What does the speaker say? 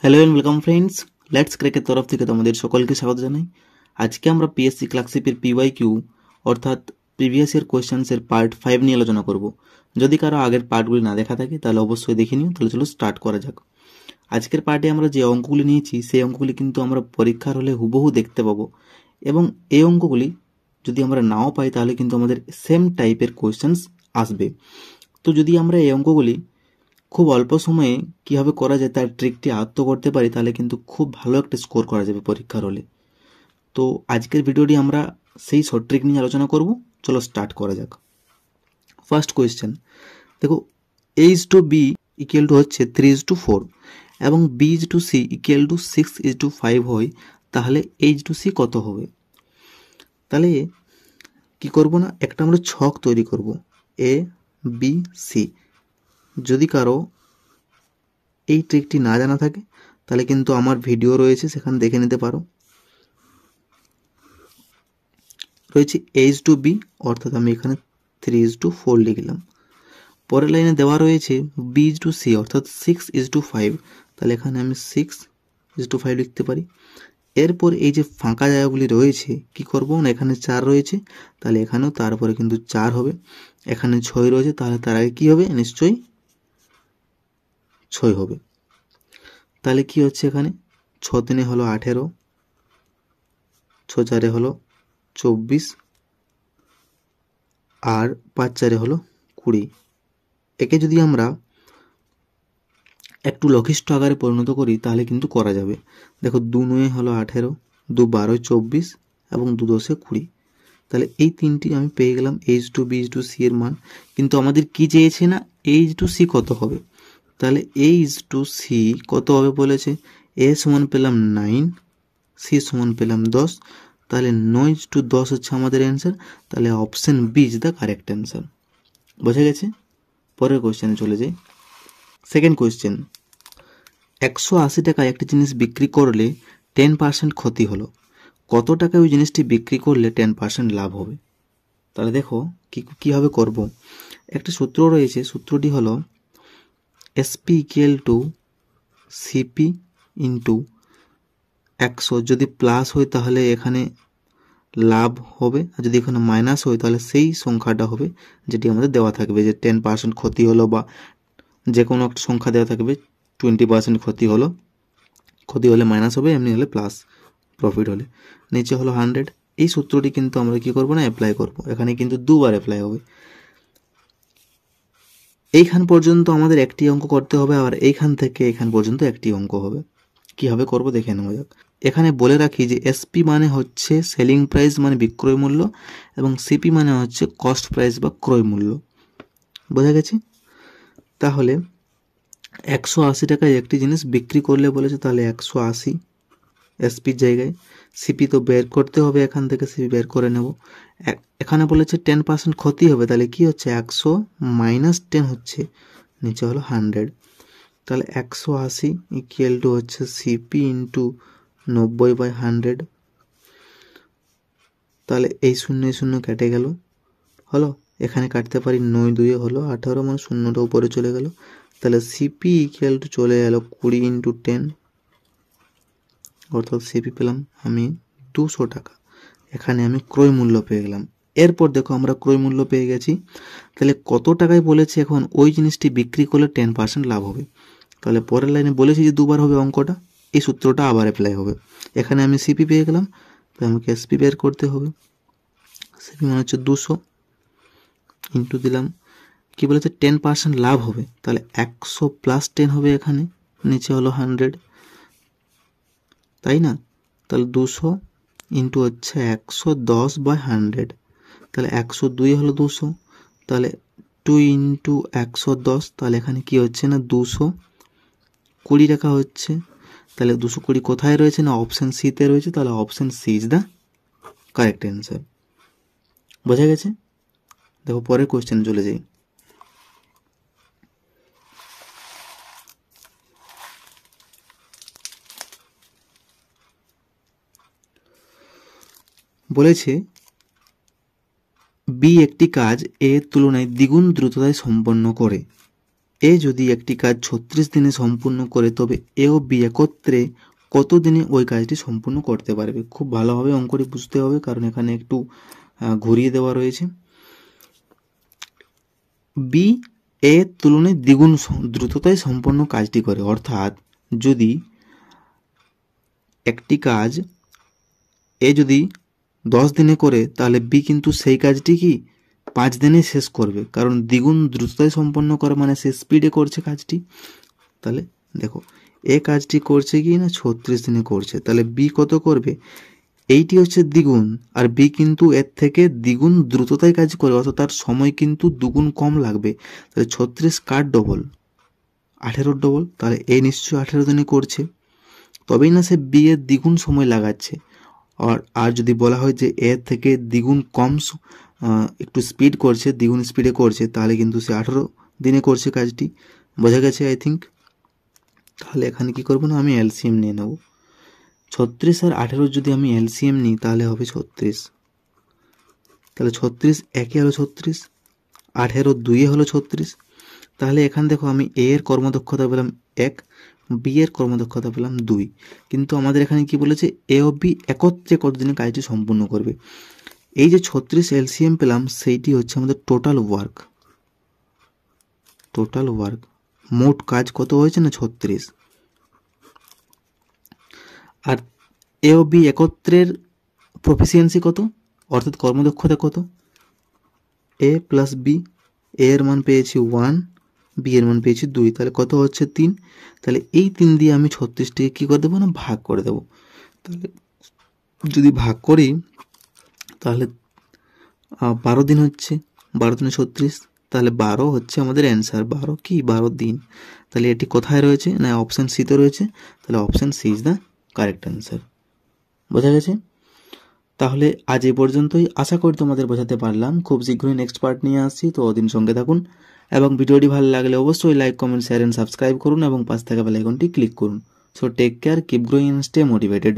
Hello and welcome friends, let's ক্র্যাকের তরফ থেকে তোমাদের সকলকে স্বাগত জানাই। আজকে আমরা পিএসসি ক্লার্কশিপের পিওয়াইকিউ অর্থাৎ প্রিভিয়াস ইয়ার কোয়েশ্চেন্সের পার্ট 5 নিয়ে আলোচনা করব। যদি কারো আগের পার্টগুলি না দেখা থাকে তাহলে অবশ্যই দেখে নিও। তাহলে চলো স্টার্ট করা যাক। আজকের পার্টে আমরা যে অঙ্কগুলি নিয়েছি সেই অঙ্কগুলি কিন্তু আমরা পরীক্ষার হলে হুবহু দেখতে পাবো, এবং এই অঙ্কগুলি যদি আমরা নাও পাই তাহলে কিন্তু আমাদের সেম টাইপের কোয়েশ্চেন্স আসবে। তো যদি আমরা এই অঙ্কগুলি খুব অল্প সময়ে কীভাবে করা যায় তার ট্রিকটি আয়ত্ত করতে পারি তাহলে কিন্তু খুব ভালো একটা স্কোর করা যাবে পরীক্ষার হলে। তো আজকের ভিডিওটি আমরা সেই শর্ট ট্রিক নিয়ে আলোচনা করব। চলো স্টার্ট করা যাক। ফার্স্ট কোয়েশ্চেন দেখো, A/B ইকুয়াল টু হচ্ছে 3:4 এবং B/C ইকুয়াল টু 6:5 হয়, তাহলে H/C কত হবে? তাহলে কি করব না, একটা আমরা ছক তৈরি করব A, B, C। যদি কারো এই ট্রিকটি না জানা থাকে তাহলে কিন্তু আমার ভিডিও রয়েছে, সেখানে দেখে নিতে পারো। রয়েছে H/B, অর্থাৎ আমি এখানে 3:4 লিখলাম। পরের লাইনে দেওয়া রয়েছে B/C অর্থাৎ 6:5, তাহলে এখানে আমি 6:5 লিখতে পারি। এরপর এই যে ফাঁকা জায়গাগুলি রয়েছে কি করব না, এখানে 4 রয়েছে তাহলে এখানেও তারপরে কিন্তু 4 হবে। এখানে 6 রয়েছে তাহলে তার আগে কী হবে, নিশ্চয়ই 6 হবে। তাহলে কি হচ্ছে, এখানে 6×3 হলো 18, 6×4 হলো 24, আর 5×4 হলো 20। একে যদি আমরা একটু লঘিষ্ঠ আকারে পরিণত করি তাহলে কিন্তু করা যাবে। দেখো 2×9 হলো 18, 2×12 24 এবং 2×10 20। তাহলে এই তিনটি আমি পেয়ে গেলাম H/B, H/C এর মান। কিন্তু আমাদের কি চেয়েছে না, H/C কত হবে। তাহলে H/C কত হবে বলেছে, A সমান পেলাম 9, C সমান পেলাম 10, তাহলে 9:10 হচ্ছে আমাদের অ্যান্সার। তাহলে option B is the correct answer. বোঝা গেছে? পরের কোয়েশ্চেনে চলে যাই। সেকেন্ড কোয়েশ্চেন, 180 টাকায় একটি জিনিস বিক্রি করলে 10% ক্ষতি হলো, কত টাকায় ওই জিনিসটি বিক্রি করলে 10% লাভ হবে? তাহলে দেখো কীভাবে করব। একটা সূত্র রয়েছে, সূত্রটি হলো SP equal to CP into 100। যদি প্লাস হয় তাহলে এখানে লাভ হবে, আর যদি এখানে মাইনাস হয় তাহলে সেই সংখ্যাটা হবে যেটি আমাদের দেওয়া থাকবে, যে 10% ক্ষতি হলো, বা যে কোনো একটা সংখ্যা দেওয়া থাকবে। 20% ক্ষতি হলে মাইনাস হবে, এমনি হলে প্লাস, প্রফিট হলে। নিচে হলো 100। এই সূত্রটি কিন্তু আমরা কি করব না, অ্যাপ্লাই করব। এখানে কিন্তু দুবার অ্যাপ্লাই হবে। এইখান পর্যন্ত আমাদের একটি অঙ্ক করতে হবে, আর এইখান থেকে এইখান পর্যন্ত একটি অঙ্ক হবে। কীভাবে করব দেখে নেওয়া যাক। এখানে বলে রাখি যে SP মানে হচ্ছে সেলিং প্রাইস মানে বিক্রয় মূল্য, এবং CP মানে হচ্ছে কস্ট প্রাইস বা ক্রয় মূল্য। বোঝা গেছে? তাহলে 180 টাকায় একটি জিনিস বিক্রি করলে বলেছে, তাহলে 180 SP জায়গায়। CP তো বের করতে হবে, এখান থেকে CP বের করে নেব। এখানে বলেছে 10% ক্ষতি হবে, তাহলে কি হচ্ছে 100 মাইনাস 10 হচ্ছে, নিচে হলো 100। তাহলে 180 ইকুয়াল টু হচ্ছে CP ইন্টু 90/100। তাহলে এই 0 কেটে গেল, হলো। এখানে কাটতে পারি 9×2 হলো 18, মানে শূন্যটা উপরে চলে গেল। তাহলে CP ইকুয়াল টু চলে এলো 20 ইন্টু 10, অর্থাৎ CP পেলাম আমি 200 টাকা। এখানে আমি ক্রয় মূল্য পেয়ে গেলাম। এরপর দেখো আমরা ক্রয় মূল্য পেয়ে গেছি, তাহলে কত টাকায় বলেছে এখন ওই জিনিসটি বিক্রি করলে 10% লাভ হবে। তাহলে পরের লাইনে বলেছি যে দুবার হবে অঙ্কটা, এই সূত্রটা আবার অ্যাপ্লাই হবে। এখানে আমি CP পেয়ে গেলাম, তাই আমাকে SP বের করতে হবে। CP মানে হচ্ছে 200 ইন্টু দিলাম, কি বলেছে 10% লাভ হবে, তাহলে 100 প্লাস 10 হবে এখানে, নিচে হলো 100, তাই না? তাহলে 200 ইন্টু হচ্ছে 110/100, তাহলে 102 হলো 200, তাহলে 2 ইন্টু 110, তাহলে এখানে কি হচ্ছে না 220 টাকা হচ্ছে। তাহলে 220 কোথায় রয়েছে না, অপশান সিতে রয়েছে, তাহলে option C is the correct answer. বোঝা গেছে? দেখো পরের কোয়েশ্চেন চলে যাই। বলেছে বি একটি কাজ এর তুলনায় দ্বিগুণ দ্রুততায় সম্পন্ন করে, এ যদি একটি কাজ 36 দিনে সম্পূর্ণ করে তবে এ ও বি একত্রে কত দিনে ওই কাজটি সম্পূর্ণ করতে পারবে। খুব ভালোভাবে অঙ্কটি বুঝতে হবে, কারণ এখানে একটু ঘুরিয়ে দেওয়া রয়েছে। বি এ তুলনায় দ্বিগুণ দ্রুততায় সম্পন্ন কাজটি করে, অর্থাৎ যদি একটি কাজ এ যদি 10 দিনে করে তাহলে বি কিন্তু সেই কাজটি কি 5 দিনে শেষ করবে, কারণ দ্বিগুণ দ্রুততায় সম্পন্ন করা মানে সে স্পিডে করছে কাজটি। তাহলে দেখো এ কাজটি করছে কি না 36 দিনে করছে, তাহলে বি কত করবে, এইটি হচ্ছে দ্বিগুণ, আর বি কিন্তু এর থেকে দ্বিগুণ দ্রুততায় কাজ করে, অর্থাৎ তার সময় কিন্তু দুগুণ কম লাগবে। তাহলে 36 কার ডবল, 18 ডবল, তাহলে এ নিশ্চয়ই 18 দিনে করছে, তবেই না সে বি এর দ্বিগুণ সময় লাগাচ্ছে। আর যদি বলা হয় যে এর থেকে দ্বিগুণ কম একটু স্পিড করছে, দ্বিগুণ স্পিডে করছে, তাহলে কিন্তু সে 18 দিনে করছে কাজটি। বোঝা গেছে আই থিঙ্ক। তাহলে এখানে কি করবো না, আমি এলসিএম নিয়ে নেব। 36 আর 18 যদি আমি এলসিএম নিই তাহলে হবে 36। তাহলে 36 একে হলো 36, 18 দুইয়ে হলো 36। তাহলে এখানে দেখো আমি এ এর কর্মদক্ষতা পেলাম 1, বি এর কর্মদক্ষতা পেলাম 2, কিন্তু আমাদের এখানে কি বলেছে এ ও বি একত্রে কতদিনে কাজটি সম্পূর্ণ করবে। এই যে 36 এলসিএম পেলাম সেইটি হচ্ছে আমাদের টোটাল ওয়ার্ক, মোট কাজ কত হয়েছে না 36। আর এ ও বি একত্রের প্রফিসিয়েন্সি কত, অর্থাৎ কর্মদক্ষতা কত, এ প্লাস বি, এ এর মান পেয়েছি 1, বি এর মান পেয়েছি 2, তাহলে কত হচ্ছে 3। তাহলে এই 3 দিয়ে আমি 36টিকে কী করে দেবো না ভাগ করে দেবো। তাহলে যদি ভাগ করি তাহলে 12 দিন হচ্ছে, 12 দিনে 36, তাহলে 12 হচ্ছে আমাদের অ্যান্সার। 12 দিন। তাহলে এটি কোথায় রয়েছে না অপশান সিতে রয়েছে, তাহলে option C is the correct answer. বোঝা গেছে? তাহলে আজ এই পর্যন্তই, আশা করি তোমাদের বোঝাতে পারলাম। খুব শীঘ্রই নেক্সট পার্ট নিয়ে আসছি, তো ওদিন সঙ্গে থাকুন এবং ভিডিওটি ভালো লাগলে অবশ্যই like, comment, share and subscribe করুন এবং পাশে থাকা বেল আইকনটি ক্লিক করুন। So take care, keep growing and stay motivated.